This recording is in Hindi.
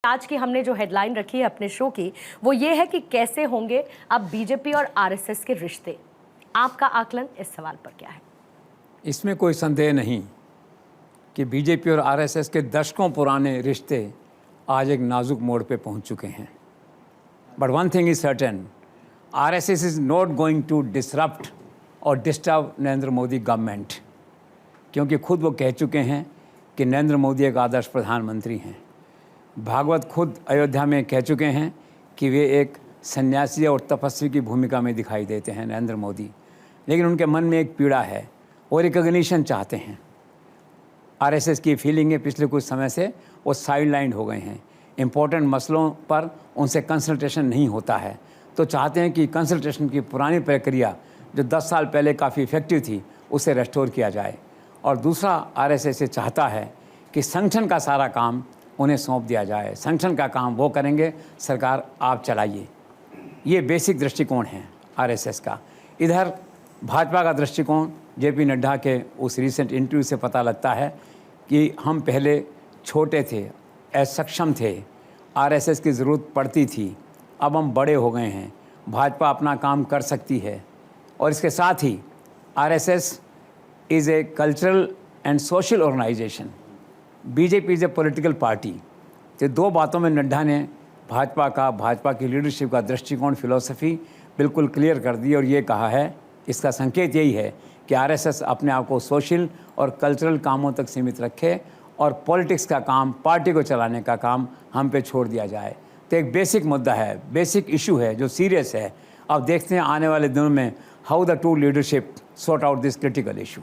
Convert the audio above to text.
आज की हमने जो हेडलाइन रखी है अपने शो की वो ये है कि कैसे होंगे अब बीजेपी और आरएसएस के रिश्ते। आपका आकलन इस सवाल पर क्या है? इसमें कोई संदेह नहीं कि बीजेपी और आरएसएस के दशकों पुराने रिश्ते आज एक नाजुक मोड़ पे पहुंच चुके हैं। But one thing is certain, RSS is not going to disrupt और डिस्टर्ब नरेंद्र मोदी गवर्नमेंट, क्योंकि खुद वो कह चुके हैं कि नरेंद्र मोदी एक आदर्श प्रधानमंत्री हैं। भागवत खुद अयोध्या में कह चुके हैं कि वे एक सन्यासी और तपस्वी की भूमिका में दिखाई देते हैं नरेंद्र मोदी, लेकिन उनके मन में एक पीड़ा है और रिकॉग्निशन चाहते हैं। आरएसएस की फीलिंग है पिछले कुछ समय से वो साइडलाइन हो गए हैं, इम्पोर्टेंट मसलों पर उनसे कंसल्टेशन नहीं होता है, तो चाहते हैं कि कंसल्टेशन की पुरानी प्रक्रिया जो 10 साल पहले काफ़ी इफेक्टिव थी उसे रेस्टोर किया जाए। और दूसरा, आरएसएस चाहता है कि संगठन का सारा काम उन्हें सौंप दिया जाए, संगठन का काम वो करेंगे, सरकार आप चलाइए। ये बेसिक दृष्टिकोण है आरएसएस का। इधर भाजपा का दृष्टिकोण जेपी नड्डा के उस रीसेंट इंटरव्यू से पता लगता है कि हम पहले छोटे थे, असक्षम थे, आरएसएस की ज़रूरत पड़ती थी, अब हम बड़े हो गए हैं, भाजपा अपना काम कर सकती है। और इसके साथ ही RSS is a cultural and social organisation, BJP is a political party. तो दो बातों में नड्डा ने भाजपा की लीडरशिप का दृष्टिकोण, फिलॉसफी बिल्कुल क्लियर कर दी और ये कहा है, इसका संकेत यही है कि आरएसएस अपने आप को सोशल और कल्चरल कामों तक सीमित रखे और पॉलिटिक्स का काम, पार्टी को चलाने का काम हम पे छोड़ दिया जाए। तो एक बेसिक मुद्दा है, बेसिक इशू है जो सीरियस है। अब देखते हैं आने वाले दिनों में how the two leadership sort out this critical issue.